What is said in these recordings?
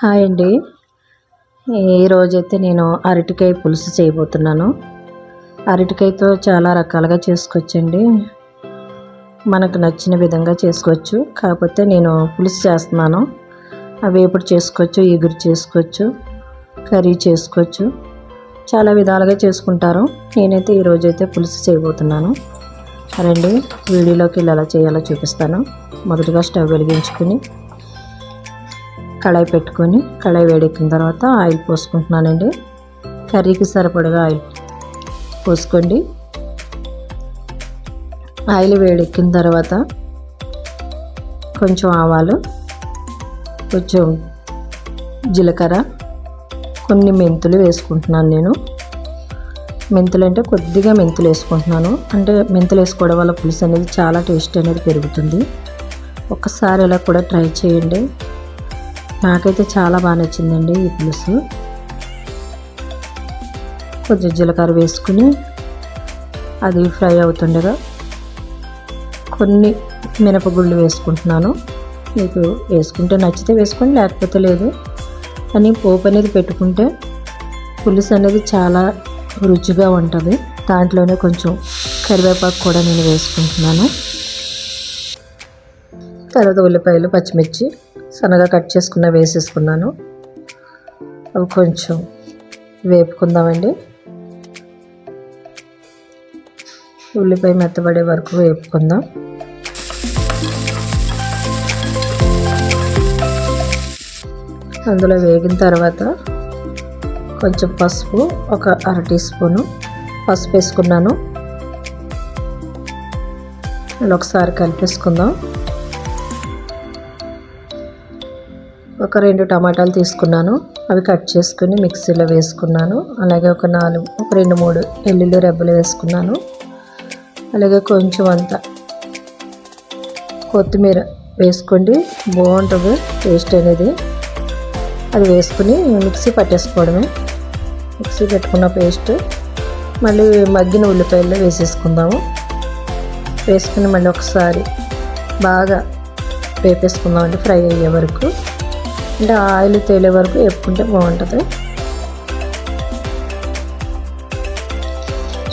Hi అండి. ఈరోజైతే నేను అరటికాయ పులుసు చేయబోతున్నాను. అరటికాయతో చాలా రకాలుగా చేసుకోవచ్చండి. మనకు నచ్చిన విధంగా చేసుకోవచ్చు. కాకపోతే నేను పులుసు చేస్తున్నాను. వేపుడు చేసుకోవచ్చు, ఎగురు చేసుకోవచ్చు, కర్రీ చేసుకోవచ్చు, చాలా విధాలుగా చేసుకుంటారు. నేనైతే ఈరోజైతే పులుసు చేయబోతున్నాను. రండి వీడియోలోకి ఎలా చేయాలో చూపిస్తాను. మొదటగా స్టవ్ వెలిగించుకుని కళాయి పెట్టుకొని కళాయి వేడెక్కిన తర్వాత ఆయిల్ పోసుకుంటున్నానండి. కర్రీకి సరిపడగా ఆయిల్ పోసుకోండి. ఆయిల్ వేడెక్కిన తర్వాత కొంచెం ఆవాలు, కొంచెం జీలకర్ర, కొన్ని మెంతులు వేసుకుంటున్నాను. నేను మెంతులు అంటే కొద్దిగా మెంతులు వేసుకుంటున్నాను. అంటే మెంతులు వేసుకోవడం వల్ల పులుసు అనేది చాలా టేస్ట్ అనేది పెరుగుతుంది. ఒక్కసారి ఇలా కూడా ట్రై చేయండి. నాకైతే చాలా బాగా నచ్చిందండి ఈ పులుసు. కొంచెం జీలకర్ర వేసుకుని అది ఫ్రై అవుతుండగా కొన్ని మినపగుళ్ళు వేసుకుంటున్నాను. మీకు వేసుకుంటే నచ్చితే వేసుకోండి, లేకపోతే లేదు. కానీ పోపు అనేది పెట్టుకుంటే పులుసు అనేది చాలా రుచిగా ఉంటుంది. దాంట్లోనే కొంచెం కరివేపాకు కూడా నేను వేసుకుంటున్నాను. తర్వాత ఉల్లిపాయలు, పచ్చిమిర్చి సన్నగా కట్ చేసుకున్న వేసేసుకున్నాను. అవి కొంచెం వేపుకుందామండి. ఉల్లిపాయ మెత్తబడే వరకు వేపుకుందాం. అందులో వేగిన తర్వాత కొంచెం పసుపు, ఒక 1/2 టీ స్పూను పసుపు వేసుకున్నాను. ఇలా ఒకసారి కలిపేసుకుందాం. ఒక 2 టమాటాలు తీసుకున్నాను. అవి కట్ చేసుకుని మిక్సీలో వేసుకున్నాను. అలాగే ఒక 2-3 వెల్లుల్లి రెబ్బలు వేసుకున్నాను. అలాగే కొంచెం అంత కొత్తిమీర వేసుకోండి, బాగుంటుంది టేస్ట్ అనేది. అది వేసుకుని మిక్సీ పట్టేసుకోవడమే. మిక్సీ పెట్టుకున్న పేస్ట్ మళ్ళీ మగ్గిన ఉల్లిపాయల్లో వేసేసుకుందాము. వేసుకుని మళ్ళీ ఒకసారి బాగా వేపేసుకుందామండి, ఫ్రై అయ్యే వరకు. అంటే ఆయిల్ తేలే వరకు వేపుకుంటే బాగుంటుంది.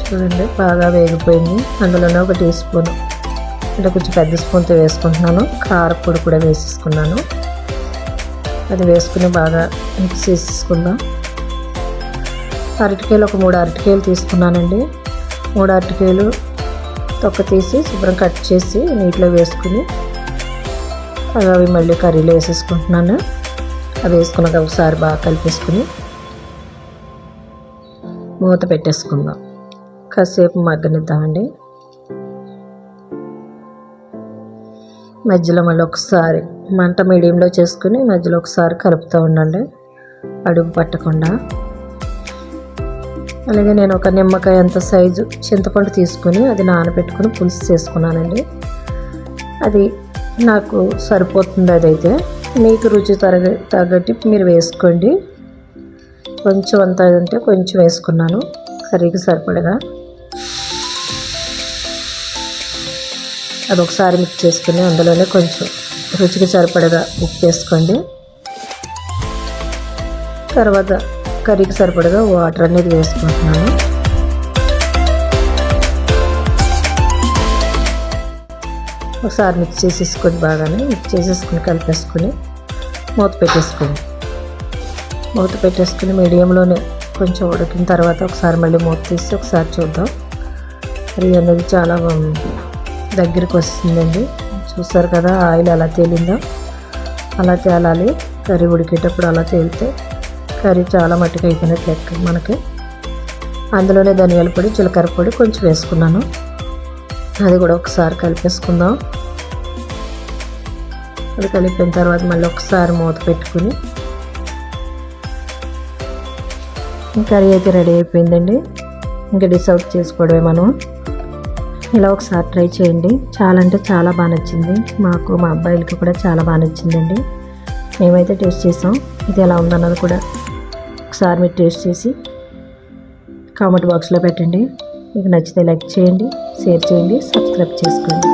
చూడండి బాగా వేగిపోయింది. అందులోనే ఒక 1 టీ స్పూన్, అంటే కొంచెం పెద్ద స్పూన్తో వేసుకుంటున్నాను, కారపొడి కూడా వేసేసుకున్నాను. అది వేసుకుని బాగా మిక్స్ చేసుకుందాం. అరటికాయలు ఒక 3 అరటికాయలు తీసుకున్నానండి. 3 అరటికాయలు తొక్క తీసి శుభ్రం కట్ చేసి నీటిలో వేసుకుని అవి మళ్ళీ కర్రీలో వేసేసుకుంటున్నాను. అది వేసుకున్నాక ఒకసారి బాగా కలిపేసుకుని మూత పెట్టేసుకుందాం. కాసేపు మగ్గనిద్దామండి. మధ్యలో మళ్ళీ ఒకసారి మంట మీడియంలో చేసుకుని మధ్యలో ఒకసారి కలుపుతూ ఉండండి, అడుగు పట్టకుండా. అలాగే నేను ఒక నిమ్మకాయ అంత సైజు చింతపండు తీసుకుని అది నానబెట్టుకుని పులుసు చేసుకున్నానండి. అది నాకు సరిపోతుంది. అదైతే మీకు రుచి తగ్గట్టు మీరు వేసుకోండి. కొంచెం అంత అంటే కొంచెం వేసుకున్నాను కర్రీకి సరిపడగా. అది ఒకసారి మిక్స్ చేసుకుని అందులోనే కొంచెం రుచికి సరిపడగా ఉప్పు వేసుకోండి. తర్వాత కర్రీకి సరిపడగా వాటర్ అనేది వేసుకుంటున్నాను. ఒకసారి మిక్స్ చేసేసుకొని బాగానే మిక్స్ చేసేసుకుని కలిపేసుకుని మూత పెట్టేసుకోండి. మూత పెట్టేసుకుని మీడియంలోనే కొంచెం ఉడికిన తర్వాత ఒకసారి మళ్ళీ మూత తీసి ఒకసారి చూద్దాం. కర్రీ అనేది చాలా దగ్గరికి వస్తుందండి. చూస్తారు కదా ఆయిల్ ఎలా తేలిందో, అలా తేలాలి. కర్రీ ఉడికేటప్పుడు అలా తేలితే కర్రీ చాలా మట్టుకు అయిపోయినట్టు లెక్క మనకి. అందులోనే ధనియాల పొడి, జీలకర్ర పొడి కొంచెం వేసుకున్నాను. అది కూడా ఒకసారి కలిపేసుకుందాం. అది కలిపిన తర్వాత మళ్ళీ ఒకసారి మూత పెట్టుకుని కర్రీ అయితే రెడీ అయిపోయిందండి. ఇంకా డిష్ అవుట్ చేసుకోవడమే మనం. ఇలా ఒకసారి ట్రై చేయండి. చాలా అంటే చాలా బాగా నచ్చింది. మాకు మా అబ్బాయిలకి కూడా చాలా బాగా నచ్చిందండి. మేమైతే టేస్ట్ చేసాం. ఇది ఎలా ఉందన్నది కూడా ఒకసారి మీరు టేస్ట్ చేసి కామెంట్ బాక్స్లో పెట్టండి. మీకు నచ్చితే లైక్ చేయండి, షేర్ చేయండి, సబ్స్క్రైబ్ చేసుకోండి.